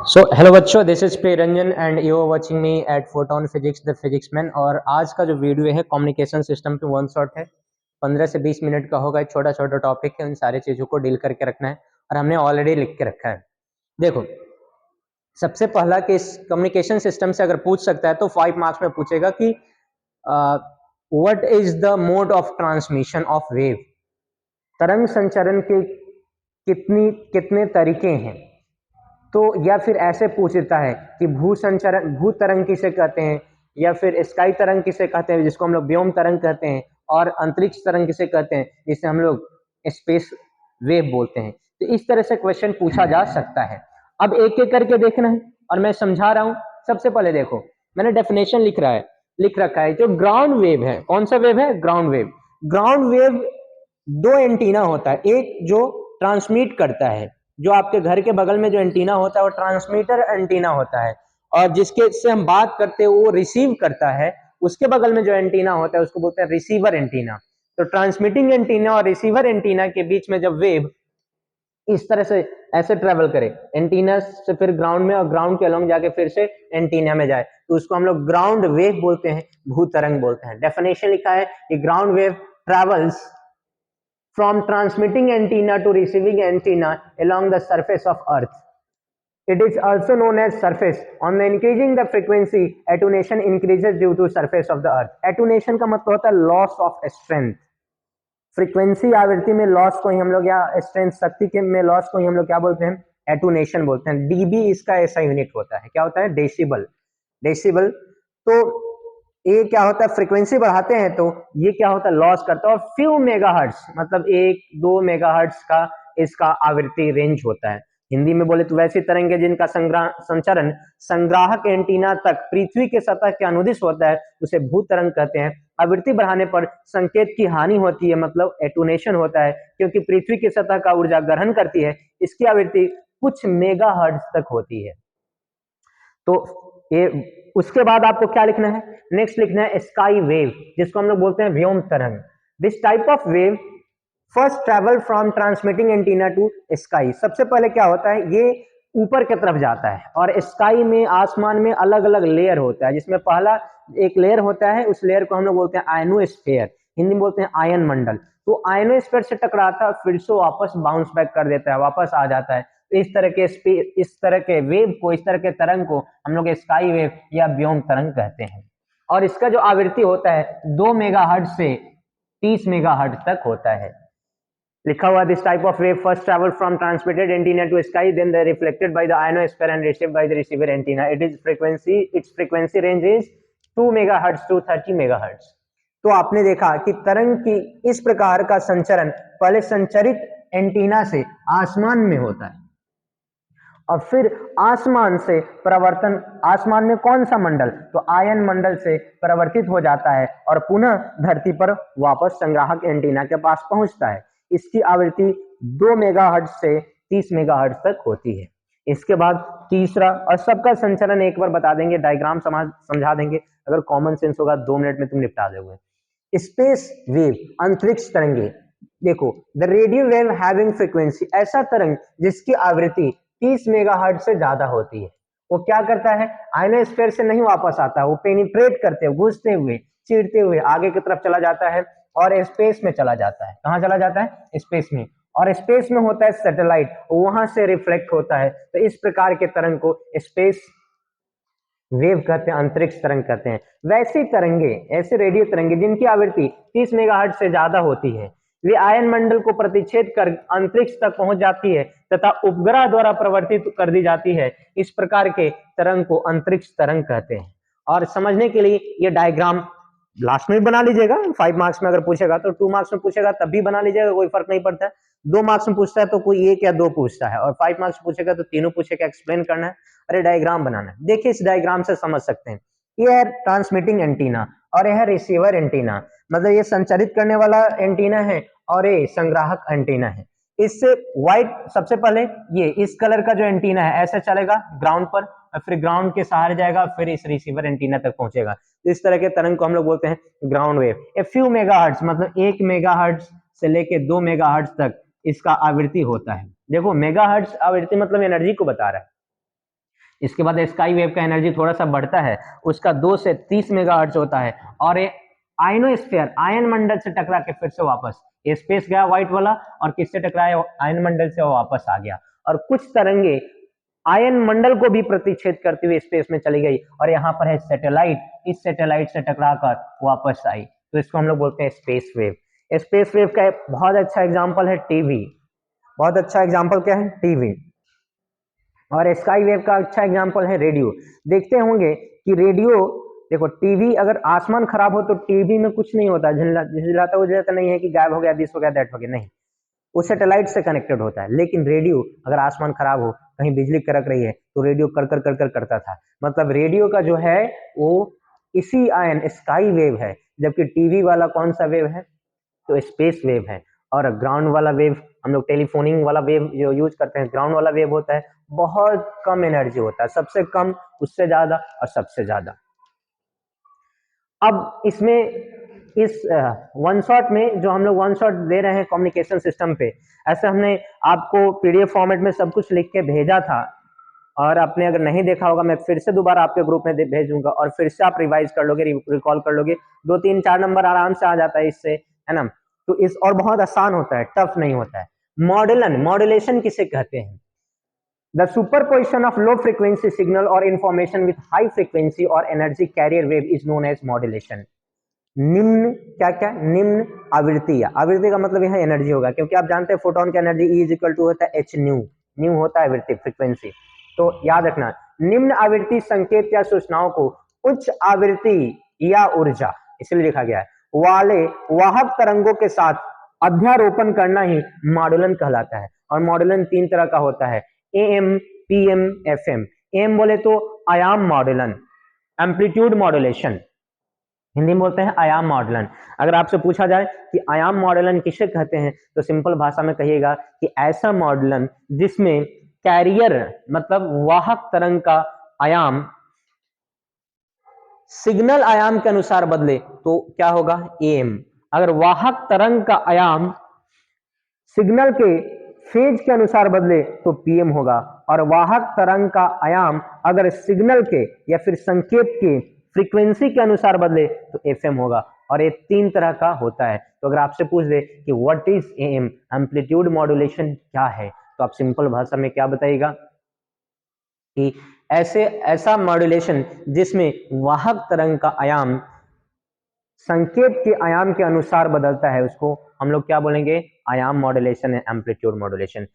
Hello बच्चों, this is Priyaranjan and you are watching me at Photon physics the physics man. और आज का जो वीडियो है कम्युनिकेशन सिस्टम पे वन शॉट है। 15 से 20 मिनट का होगा। एक छोटा छोटा टॉपिक है, उन सारी चीज़ों को डील करके रखना है और हमने ऑलरेडी लिख के रखा है। देखो, सबसे पहला कि इस कम्युनिकेशन सिस्टम से अगर पूछ सकता है तो 5 मार्क्स में पूछेगा कि what is the mode of transmission of wave. तरंग संचरण के कितने तरीके हैं। तो या फिर ऐसे पूछ देता है कि भू संचरण, भू तरंग किसे कहते हैं, या फिर स्काई तरंग किसे कहते हैं जिसको हम लोग व्योम तरंग कहते हैं, और अंतरिक्ष तरंग किसे कहते हैं जिसे हम लोग स्पेस वेव बोलते हैं। तो इस तरह से क्वेश्चन पूछा जा सकता है। अब एक एक करके देखना है और मैं समझा रहा हूं। सबसे पहले देखो, मैंने डेफिनेशन लिख रखा है। जो ग्राउंड वेव है, कौन सा वेव है? Ground wave. ग्राउंड वेव दो एंटीना होता है, एक जो ट्रांसमिट करता है, जो आपके घर के बगल में जो एंटीना होता है वो ट्रांसमीटर एंटीना होता है, और जिसके से हम बात करते हैं वो रिसीव करता है। उसके बगल में जो एंटीना होता है उसको बोलते हैं रिसीवर एंटीना। तो ट्रांसमिटिंग एंटीना और रिसीवर एंटीना के बीच में जब वेव इस तरह से ऐसे ट्रेवल करे, एंटीना से फिर ग्राउंड में और ग्राउंड के अलोंग जाके फिर से एंटीना में जाए, तो उसको हम लोग ग्राउंड वेव बोलते हैं, भूतरंग बोलते हैं। डेफिनेशन लिखा है कि ground wave travels from transmitting antenna to receiving antenna along the surface of earth. It is also known as surface. On the increasing the frequency, attenuation increases due to surface of the earth. Attenuation का मतलब होता है loss of strength. Frequency आवृत्ति में loss को ही हम लोग, या स्ट्रेंथ शक्ति के में लॉस को ही हम लोग क्या बोलते हैं? एटूनेशन बोलते हैं। डीबी इसका ऐसा यूनिट होता है। क्या होता है? डेसिबल। डेसिबल। तो ये क्या होता है? फ्रीक्वेंसी बढ़ाते हैं तो ये क्या होता है? लॉस करता है। और फ्यू मेगाहर्ट्ज मतलब 1-2 मेगाहर्ट्ज का इसका आवृत्ति रेंज होता है। हिंदी में बोले तो वैसी तरंगे जिनका संचरण संग्राहक एंटीना तक पृथ्वी के सतह के अनुदिश होता है उसे भूतरंग कहते हैं। आवृत्ति बढ़ाने पर संकेत की हानि होती है, मतलब एटूनेशन होता है, क्योंकि पृथ्वी की सतह का ऊर्जा ग्रहण करती है। इसकी आवृत्ति कुछ मेगाहर्ट्ज तक होती है। तो ये, उसके बाद आपको क्या लिखना है? नेक्स्ट लिखना है स्काई वेव, जिसको हम लोग बोलते हैं व्योम तरंग। This type of wave first travel from transmitting antenna to sky. सबसे पहले क्या होता है? ये ऊपर की तरफ जाता है, और स्काई में, आसमान में अलग अलग लेयर होता है, जिसमें पहला एक लेयर होता है, उस लेयर को हम लोग बोलते हैं आयनोस्फेयर, हिंदी में बोलते हैं आयन मंडल। तो आयनोस्फेयर से टकराता है, फिर से वापस बाउंस बैक कर देता है, वापस आ जाता है। तो इस तरह के वेव को, इस तरह के तरंग को हम लोग स्काई वेव या व्योम तरंग कहते हैं। और इसका जो आवृत्ति होता है 2 मेगाहर्ट्ज से 30 मेगाहर्ट्ज तक होता है। लिखा हुआ this type of wave first travel from transmitted antenna to sky, then they reflected by the ionosphere and received by the receiver antenna. Its frequency range is 2 megahertz to 30 megahertz. तो आपने देखा कि तरंग की इस प्रकार का संचरण पहले संचरित एंटीना से आसमान में होता है, और फिर आसमान से प्रवर्तन, आसमान में कौन सा मंडल? तो आयन मंडल से परिवर्तित हो जाता है और पुनः धरती पर वापस संग्राहक एंटीना के पास पहुंचता है। इसकी आवृत्ति 2 मेगाहर्ट्ज से 30 मेगाहर्ट्ज तक होती है। इसके बाद तीसरा, और सबका संचलन एक बार बता देंगे, डायग्राम समझा देंगे, अगर कॉमन सेंस होगा 2 मिनट में तुम निपटा दोगे। स्पेस वेव, अंतरिक्ष तरंगे। देखो, the radio wave having frequency, ऐसा तरंग जिसकी आवृत्ति 30 मेगाहर्ट्ज से ज्यादा होती है, वो क्या करता है? आयनोस्फीयर से नहीं वापस आता, वो पेनिट्रेट करते हुए, घुसते हुए, चीरते हुए आगे की तरफ चला जाता है और स्पेस में चला जाता है। कहां चला जाता है? स्पेस में। और स्पेस में होता है सैटेलाइट, वहां से रिफ्लेक्ट होता है। तो इस प्रकार के तरंग को स्पेस वेव कहते हैं, अंतरिक्ष तरंग कहते हैं। वैसी तरंगे, ऐसे रेडियो तरंगे जिनकी आवृत्ति 30 मेगाहर्ट्ज से ज्यादा होती है, वे आयन मंडल को प्रतिच्छेद कर अंतरिक्ष तक पहुंच जाती है तथा उपग्रह द्वारा प्रवर्तित कर दी जाती है। इस प्रकार के तरंग को अंतरिक्ष तरंग कहते हैं। और समझने के लिए ये डायग्राम लास्ट में भी बना लीजिएगा। 5 मार्क्स में अगर पूछेगा तो, 2 मार्क्स में पूछेगा तब भी बना लीजिएगा, कोई फर्क नहीं पड़ता है। 2 मार्क्स में पूछता है तो कोई 1 या 2 पूछता है, और 5 मार्क्स पूछेगा तो तीनों पूछेगा, एक्सप्लेन करना है, अरे डायग्राम बनाना है। देखिए, इस डायग्राम से समझ सकते हैं, ये है ट्रांसमिटिंग एंटीना और यह है रिसीवर एंटीना, मतलब ये संचारित करने वाला एंटीना है और ये संग्राहक एंटीना है। इससे व्हाइट, सबसे पहले ये इस कलर का जो एंटीना है ऐसे चलेगा ग्राउंड पर, और फिर ग्राउंड के सहारे जाएगा, फिर इस रिसीवर एंटीना तक पहुंचेगा। इस तरह के तरंग को हम लोग बोलते हैं ground wave. A few megahertz मतलब 1 मेगाहर्ट्ज से लेके 2 मेगाहर्ट्ज तक इसका आवृत्ति होता है। देखो, मेगाहर्ट्ज आवृत्ति मतलब एनर्जी को बता रहा है। इसके बाद स्काई वेव का एनर्जी थोड़ा सा बढ़ता है, उसका 2 से 30 मेगाहर्ट्ज होता है, और ये आयनोस्फीयर आयन मंडल से टकरा के फिर से वापस स्पेस गया व्हाइट वाला, और किससे टकराया, आयन मंडल से वापस आ गया, और कुछ तरंगे आयन मंडल को भी प्रतिच्छेद करते हुए स्पेस में चली गई, और यहाँ पर है सैटेलाइट, इस सैटेलाइट से टकराकर वापस आई, तो इसको हम लोग बोलते हैं स्पेस वेव। स्पेस वेव का एक बहुत अच्छा एग्जांपल है टीवी, बहुत अच्छा एग्जांपल क्या है, टीवी। और स्काई वेव का अच्छा एग्जांपल है रेडियो। देखते होंगे कि रेडियो, देखो टीवी, अगर आसमान खराब हो तो टीवी में कुछ नहीं होता, झिलझिलाता उजलाता नहीं है कि गायब हो गया, दिस हो गया, दैट हो गया, नहीं, वो सैटेलाइट से कनेक्टेड होता है। लेकिन रेडियो, अगर आसमान खराब हो, कहीं बिजली कड़क रही है, तो रेडियो कर कर कर कर करता था, मतलब रेडियो का जो है वो इसी आयन स्काई वेव है, जबकि टीवी वाला कौन सा वेव है, तो स्पेस वेव है। और ग्राउंड वाला वेव, हम लोग टेलीफोनिंग वाला वेव जो यूज करते हैं, ग्राउंड वाला वेव होता है, बहुत कम एनर्जी होता है, सबसे कम, उससे ज्यादा, और सबसे ज्यादा। अब इसमें इस वन शॉट में जो हम लोग वन शॉट दे रहे हैं कम्युनिकेशन सिस्टम पे, ऐसे हमने आपको पीडीएफ फॉर्मेट में सब कुछ लिख के भेजा था, और आपने अगर नहीं देखा होगा, मैं फिर से दोबारा आपके ग्रुप में भेजूंगा, और फिर से आप रिवाइज कर लोगे, रिकॉल कर लोगे, 2 3 4 नंबर आराम से आ जाता है इससे, है ना। तो इस और बहुत आसान होता है, टफ नहीं होता है। मॉडुलन, मॉड्यूलेशन किसे कहते हैं, the superposition of low frequency signal और इंफॉर्मेशन विथ हाई फ्रीक्वेंसी और energy carrier wave is known as modulation. निम्न क्या क्या, निम्न आवृत्ति, आवृत्ति का मतलब यहाँ एनर्जी होगा, क्योंकि आप जानते हैं फोटोन का energy E is equal to होता है एच न्यू, न्यू होता है आवृत्ति, फ्रीक्वेंसी, तो याद रखना, निम्न आवृत्ति संकेत या सूचनाओं को उच्च आवृत्ति या ऊर्जा, इसलिए लिखा गया है, वाले वाहक तरंगों के साथ अध्यारोपण करना ही मॉडुलन कहलाता है। और मॉडुलन 3 तरह का होता है, AM, PM, FM। एम बोले तो आयाम मॉडुलन, एम्पलीट्यूड मॉड्यूलेशन, हिंदी में बोलते हैं आयाम मॉडुलन। अगर आपसे पूछा जाए कि आयाम मॉडुलन किसे कहते हैं, तो सिंपल भाषा में कहिएगा कि ऐसा मॉडुलन जिसमें कैरियर मतलब वाहक तरंग का आयाम सिग्नल आयाम के अनुसार बदले तो क्या होगा, एम। अगर वाहक तरंग का आयाम सिग्नल के फेज के अनुसार बदले तो पीएम होगा, और वाहक तरंग का आयाम अगर सिग्नल के या फिर संकेत के फ्रीक्वेंसी के अनुसार बदले तो एफएम होगा। और ये 3 तरह का होता है। तो अगर आपसे पूछ दे कि what is am, amplitude modulation क्या है, तो आप सिंपल भाषा में क्या बताइएगा कि ऐसा मॉड्यूलेशन जिसमें वाहक तरंग का आयाम संकेत के आयाम के अनुसार बदलता है, उसको हम लोग क्या बोलेंगे, आयाम मॉड्यूलेशन है, एम्पलीट्यूड मॉड्यूलेशन।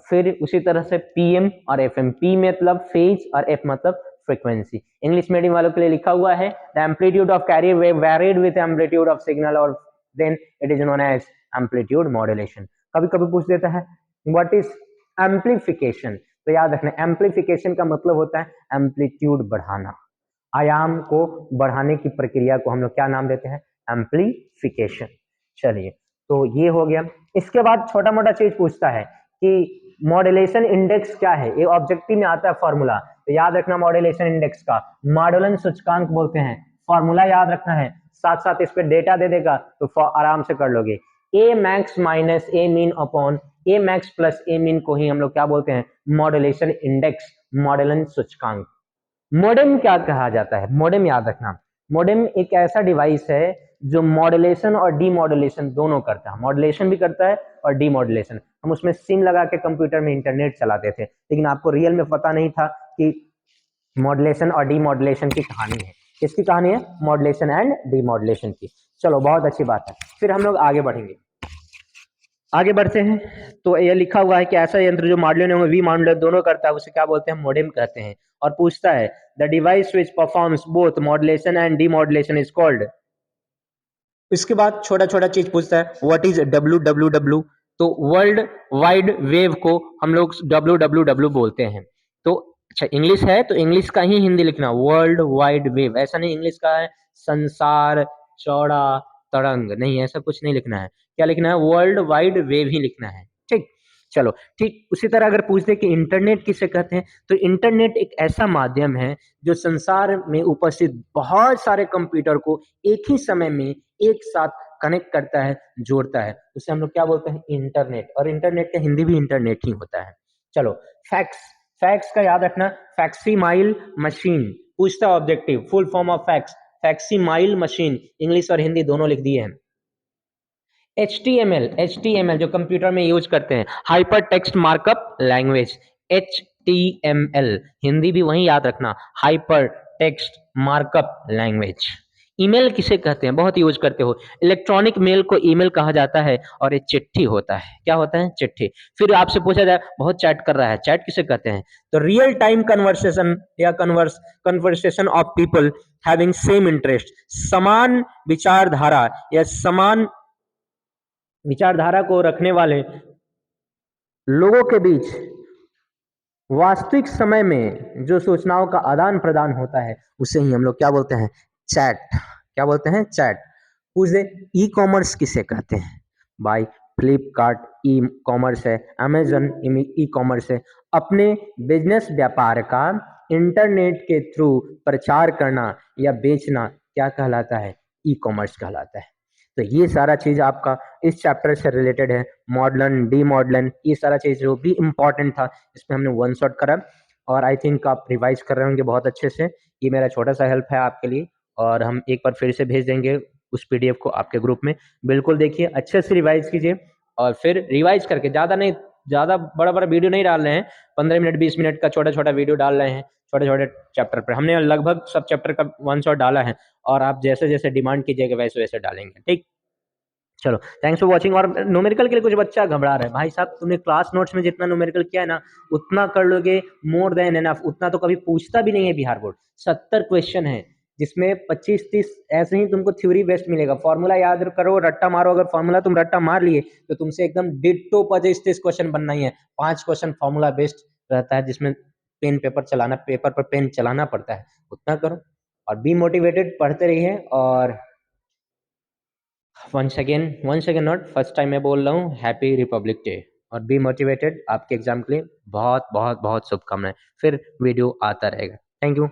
फिर उसी तरह से पीएम और एफएम, पी मतलब फेज और एफ मतलब फ्रीक्वेंसी। इंग्लिश मीडियम वालों के लिए लिखा हुआ है the amplitude of carrier wave varied with amplitude of signal और then it is known as amplitude modulation. कभी कभी पूछ देता है व्हाट इज एम्पलीफिकेशन, तो याद रखना एम्पलीफिकेशन का मतलब होता है एम्पलीट्यूड बढ़ाना, आयाम को बढ़ाने की प्रक्रिया को हम लोग क्या नाम देते हैं, एम्पलीफिकेशन। चलिए, तो ये हो गया। इसके बाद छोटा मोटा चीज पूछता है कि मॉड्यूलेशन इंडेक्स क्या है, ये ऑब्जेक्टिव में आता है फॉर्मूला, तो याद रखना मॉड्यूलेशन इंडेक्स का मॉडुलन सूचकांक बोलते हैं, फॉर्मूला याद रखना है, साथ साथ इस पे डेटा दे देगा तो आराम से कर लोगे। ए मैक्स माइनस ए मीन अपॉन ए मैक्स प्लस ए मीन को ही हम लोग क्या बोलते हैं, मॉड्यूलेशन इंडेक्स, मॉडुलन सूचकांक। मोडेम क्या कहा जाता है, मोडेम याद रखना, मोडेम एक ऐसा डिवाइस है जो मॉड्यूलेशन और डीमॉड्यूलेशन दोनों करता है, मॉड्यूलेशन भी करता है और डीमॉड्यूलेशन। हम उसमें सिम लगा के कंप्यूटर में इंटरनेट चलाते थे, लेकिन आपको रियल में पता नहीं था कि मॉड्यूलेशन और डीमॉड्यूलेशन की कहानी है। किसकी कहानी है, मॉड्यूलेशन एंड डीमॉड्यूलेशन की। चलो बहुत अच्छी बात है, फिर हम लोग आगे बढ़ेंगे। आगे बढ़ते हैं, तो ये लिखा हुआ है कि ऐसा यंत्र जो मॉड्यूलेशन एवं वी मॉड्यूलेशन दोनों करता है उसे क्या बोलते हैं, मोडेम कहते हैं। और पूछता है the device which performs both modulation and demodulation is called. इसके बाद छोटा छोटा चीज पूछता है व्हाट इज WWW, तो वर्ल्ड वाइड वेव को हम लोग WWW बोलते हैं। तो अच्छा इंग्लिश है तो इंग्लिश का ही हिंदी लिखना, वर्ल्ड वाइड वेव, ऐसा नहीं इंग्लिश का है संसार चौड़ा तरंग, नहीं ऐसा कुछ नहीं लिखना है, क्या लिखना है, वर्ल्ड वाइड वेव ही लिखना है। ठीक, चलो ठीक। उसी तरह अगर पूछ दे कि इंटरनेट किसे कहते हैं, तो इंटरनेट एक ऐसा माध्यम है जो संसार में उपस्थित बहुत सारे कंप्यूटर को एक ही समय में एक साथ कनेक्ट करता है, जोड़ता है, उसे हम लोग क्या बोलते हैं, इंटरनेट। और इंटरनेट का हिंदी भी इंटरनेट ही होता है। चलो फैक्स, फैक्स का याद रखना, फैक्सीमाइल मशीन पूछता objective, full form of fax, facsimile machine, English और हिंदी दोनों लिख दिए हैं। HTML जो कंप्यूटर में यूज करते हैं, hyper text markup language, HTML Hindi भी वही याद रखना, hyper text markup language. Email किसे कहते हैं, बहुत यूज करते हो, इलेक्ट्रॉनिक मेल को ईमेल कहा जाता है और ये चिट्ठी होता है, क्या होता है, चिट्ठी। फिर आपसे पूछा जाए बहुत चैट कर रहा है, चैट किसे कहते हैं, तो रियल टाइम कन्वर्सेशन या conversation of people having same interest, समान विचारधारा या समान विचारधारा को रखने वाले लोगों के बीच वास्तविक समय में जो सूचनाओं का आदान प्रदान होता है उसे ही हम लोग क्या बोलते हैं, चैट। क्या बोलते हैं, चैट। पूछ दे ई कॉमर्स किसे कहते हैं, भाई फ्लिपकार्ट ई कॉमर्स है, अमेजन ई कॉमर्स है। अपने बिजनेस व्यापार का इंटरनेट के थ्रू प्रचार करना या बेचना क्या कहलाता है, ई कॉमर्स कहलाता है। तो ये सारा चीज आपका इस चैप्टर से रिलेटेड है, मॉडर्न डी मॉडर्न, ये सारा चीज जो भी इंपॉर्टेंट था इसमें हमने वन शॉट करा और आई थिंक आप रिवाइज कर रहे होंगे बहुत अच्छे से। ये मेरा छोटा सा हेल्प है आपके लिए और हम एक बार फिर से भेज देंगे उस पीडीएफ को आपके ग्रुप में, बिल्कुल देखिए अच्छे से रिवाइज कीजिए और फिर रिवाइज करके ज़्यादा नहीं, ज़्यादा बड़ा बड़ा वीडियो नहीं डाल रहे हैं, 15 मिनट 20 मिनट का छोटा छोटा वीडियो डाल रहे हैं छोटे छोटे चैप्टर पर। हमने लगभग सब चैप्टर का वन शॉट डाला है और आप जैसे जैसे डिमांड कीजिएगा वैसे वैसे डालेंगे, ठीक। चलो थैंक्स फॉर वाचिंग। और न्यूमेरिकल के लिए कुछ बच्चा घबरा रहा है, भाई साहब तुमने क्लास नोट्स में जितना न्यूमेरिकल किया है ना उतना कर लोगे, मोर देन एनफ, उतना तो कभी पूछता भी नहीं है बिहार बोर्ड। 70 क्वेश्चन है जिसमें 25-30 ऐसे ही तुमको थ्योरी बेस्ड मिलेगा, फॉर्मूला याद करो, रट्टा मारो, अगर फॉर्मूला तुम रट्टा मार लिए तो तुमसे एकदम डिट्टो 25-30 क्वेश्चन बनना ही है। 5 क्वेश्चन फॉर्मूला बेस्ड रहता है जिसमें पेन पेपर चलाना, पेपर पर पेन चलाना पड़ता है, उतना करो और बी मोटिवेटेड, पढ़ते रहिए। और once again not first time मैं बोल रहा हूँ, हैप्पी रिपब्लिक डे और बी मोटिवेटेड। आपके एग्जाम के लिए बहुत बहुत बहुत शुभकामनाएं, फिर वीडियो आता रहेगा। Thank you.